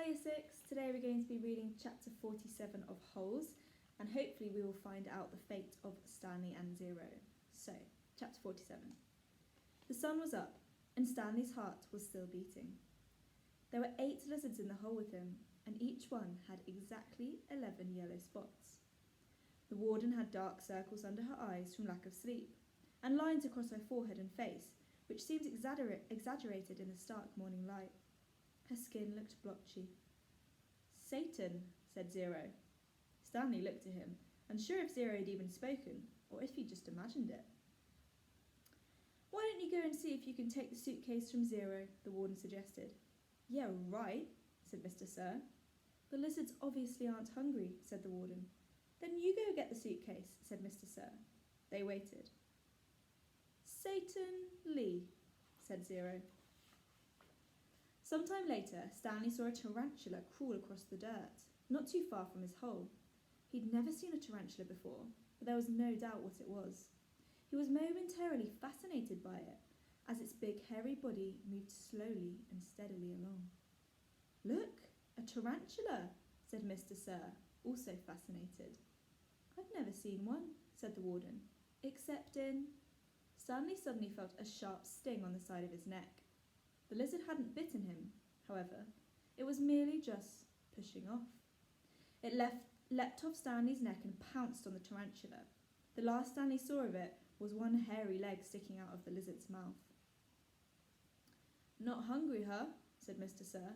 Year 6, today we're going to be reading chapter 47 of Holes, and hopefully we will find out the fate of Stanley and Zero. So, chapter 47. The sun was up, and Stanley's heart was still beating. There were 8 lizards in the hole with him, and each one had exactly 11 yellow spots. The warden had dark circles under her eyes from lack of sleep, and lines across her forehead and face, which seemed exaggerated in the stark morning light. Her skin looked blotchy. "Satan," said Zero. Stanley looked at him, unsure if Zero had even spoken, or if he'd just imagined it. "Why don't you go and see if you can take the suitcase from Zero?" the warden suggested. "Yeah, right," said Mr. Sir. "The lizards obviously aren't hungry," said the warden. "Then you go get the suitcase," said Mr. Sir. They waited. "Satan Lee," said Zero. Sometime later, Stanley saw a tarantula crawl across the dirt, not too far from his hole. He'd never seen a tarantula before, but there was no doubt what it was. He was momentarily fascinated by it, as its big hairy body moved slowly and steadily along. "Look, a tarantula," said Mr. Sir, also fascinated. "I've never seen one," said the warden, "except in—" Stanley suddenly felt a sharp sting on the side of his neck. The lizard hadn't bitten him, however. It was merely just pushing off. It leapt off Stanley's neck and pounced on the tarantula. The last Stanley saw of it was one hairy leg sticking out of the lizard's mouth. "Not hungry, huh?" said Mr. Sir.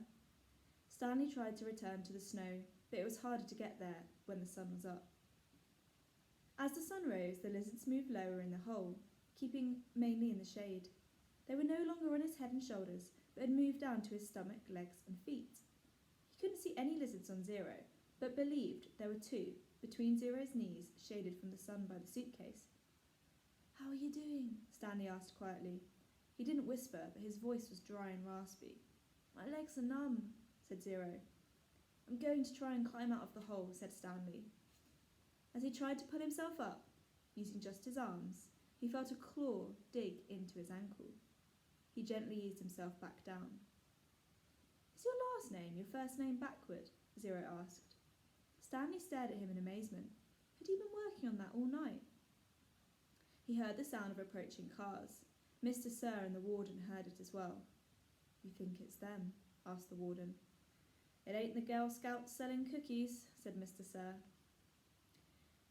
Stanley tried to return to the snow, but it was harder to get there when the sun was up. As the sun rose, the lizards moved lower in the hole, keeping mainly in the shade. They were no longer on his head and shoulders, but had moved down to his stomach, legs, and feet. He couldn't see any lizards on Zero, but believed there were 2, between Zero's knees, shaded from the sun by the suitcase. "How are you doing?" Stanley asked quietly. He didn't whisper, but his voice was dry and raspy. "My legs are numb," said Zero. "I'm going to try and climb out of the hole," said Stanley. As he tried to pull himself up, using just his arms, he felt a claw dig into his ankle. He gently eased himself back down. "Is your last name your first name backward?" Zero asked. Stanley stared at him in amazement. Had he been working on that all night? He heard the sound of approaching cars. Mr. Sir and the warden heard it as well. "You think it's them?" asked the warden. "It ain't the Girl Scouts selling cookies," said Mr. Sir.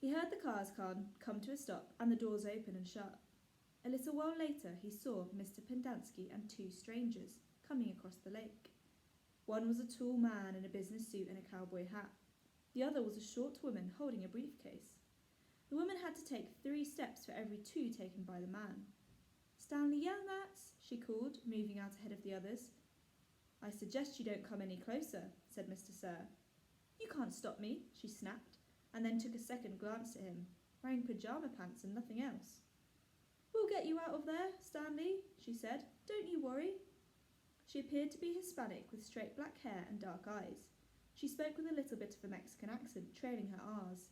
He heard the cars come to a stop and the doors open and shut. A little while later he saw Mr. Pendanski and 2 strangers coming across the lake. One was a tall man in a business suit and a cowboy hat. The other was a short woman holding a briefcase. The woman had to take 3 steps for every 2 taken by the man. "Stanley Yelnats," she called, moving out ahead of the others. "I suggest you don't come any closer," said Mr. Sir. "You can't stop me," she snapped, and then took a second glance at him, wearing pyjama pants and nothing else. "We'll get you out of there, Stanley," she said. "Don't you worry." She appeared to be Hispanic with straight black hair and dark eyes. She spoke with a little bit of a Mexican accent, trailing her R's.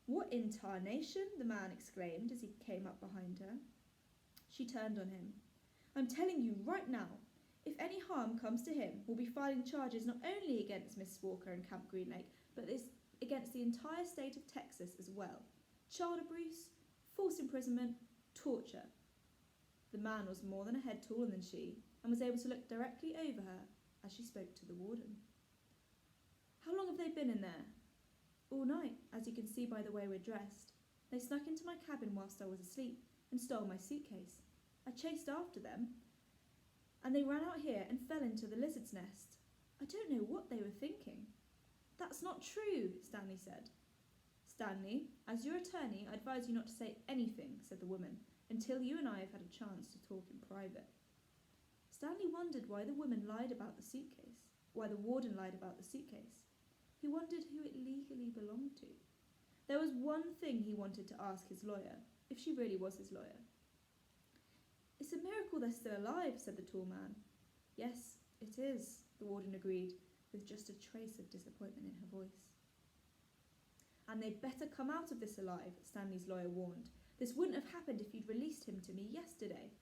"What in tarnation?" the man exclaimed as he came up behind her. She turned on him. "I'm telling you right now, if any harm comes to him, we'll be filing charges not only against Miss Walker and Camp Green Lake, but against the entire state of Texas as well. Child abuse, false imprisonment, torture." The man was more than a head taller than she, and was able to look directly over her as she spoke to the warden. "How long have they been in there?" "All night, as you can see by the way we're dressed. They snuck into my cabin whilst I was asleep and stole my suitcase. I chased after them, and they ran out here and fell into the lizard's nest. I don't know what they were thinking." "That's not true," Stanley said. "Stanley, as your attorney, I advise you not to say anything," said the woman, "until you and I have had a chance to talk in private." Stanley wondered why the woman lied about the suitcase, why the warden lied about the suitcase. He wondered who it legally belonged to. There was one thing he wanted to ask his lawyer, if she really was his lawyer. "It's a miracle they're still alive," said the tall man. "Yes, it is," the warden agreed, with just a trace of disappointment in her voice. "And they'd better come out of this alive," Stanley's lawyer warned. "This wouldn't have happened if you'd released him to me yesterday."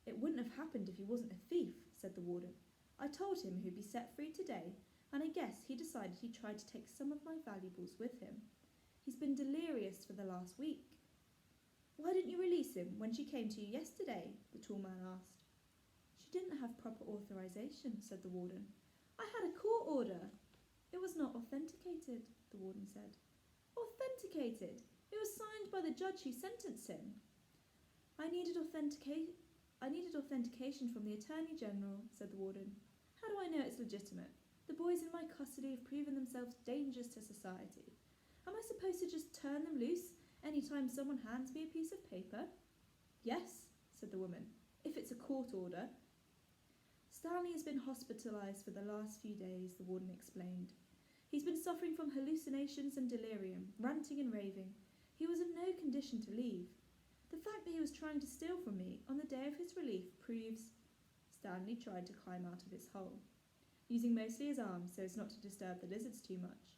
"It wouldn't have happened if he wasn't a thief," said the warden. I told him he'd be set free today, and I guess he decided he'd try to take some of my valuables with him. He's been delirious for the last week." "Why didn't you release him when she came to you yesterday?" the tall man asked. "She didn't have proper authorization," said the warden. "I had a court order." "It was not authenticated," the warden said. "Authenticated? It was signed by the judge who sentenced him." I needed authentication from the Attorney General," said the warden. "How do I know it's legitimate? The boys in my custody have proven themselves dangerous to society. Am I supposed to just turn them loose any time someone hands me a piece of paper?" "Yes," said the woman, "if it's a court order." "Stanley has been hospitalized for the last few days," the warden explained. "He's been suffering from hallucinations and delirium, ranting and raving. He was in no condition to leave. The fact that he was trying to steal from me on the day of his relief proves—" Stanley tried to climb out of his hole, using mostly his arms so as not to disturb the lizards too much.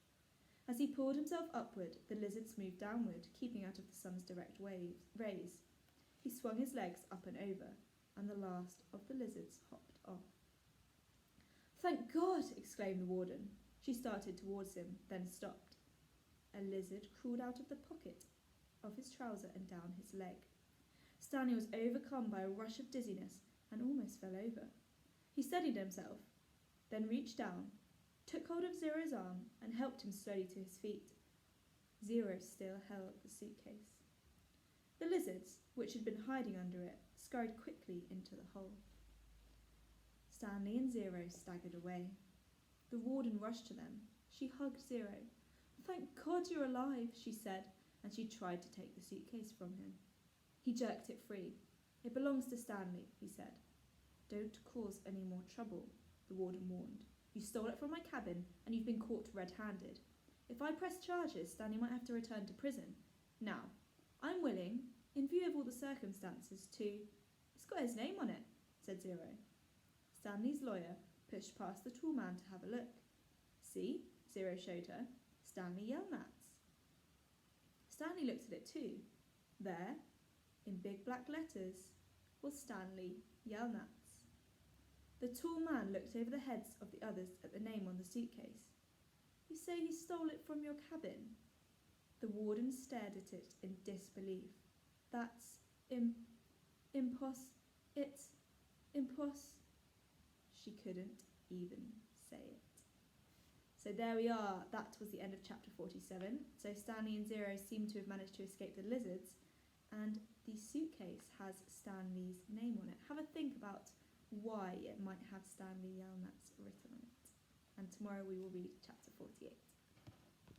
As he pulled himself upward, the lizards moved downward, keeping out of the sun's direct rays. He swung his legs up and over, and the last of the lizards hopped off. "Thank God!" exclaimed the warden. She started towards him, then stopped. A lizard crawled out of the pocket of his trouser and down his leg. Stanley was overcome by a rush of dizziness and almost fell over. He steadied himself, then reached down, took hold of Zero's arm, and helped him slowly to his feet. Zero still held the suitcase. The lizards, which had been hiding under it, scurried quickly into the hole. Stanley and Zero staggered away. The warden rushed to them. She hugged Zero. "Thank God you're alive," she said, and she tried to take the suitcase from him. He jerked it free. "It belongs to Stanley," he said. "Don't cause any more trouble," the warden warned. "You stole it from my cabin, and you've been caught red-handed. If I press charges, Stanley might have to return to prison. Now, I'm willing, in view of all the circumstances, to—" "It's got his name on it," said Zero. Stanley's lawyer pushed past the tall man to have a look. "See," Zero showed her, "Stanley Yelnats." Stanley looked at it too. There, in big black letters, was Stanley Yelnats. The tall man looked over the heads of the others at the name on the suitcase. "You say he stole it from your cabin?" The warden stared at it in disbelief. "That's She couldn't even say it. So there we are. That was the end of chapter 47. So Stanley and Zero seem to have managed to escape the lizards, and the suitcase has Stanley's name on it. Have a think about why it might have Stanley Yelnats written on it. And tomorrow we will read chapter 48.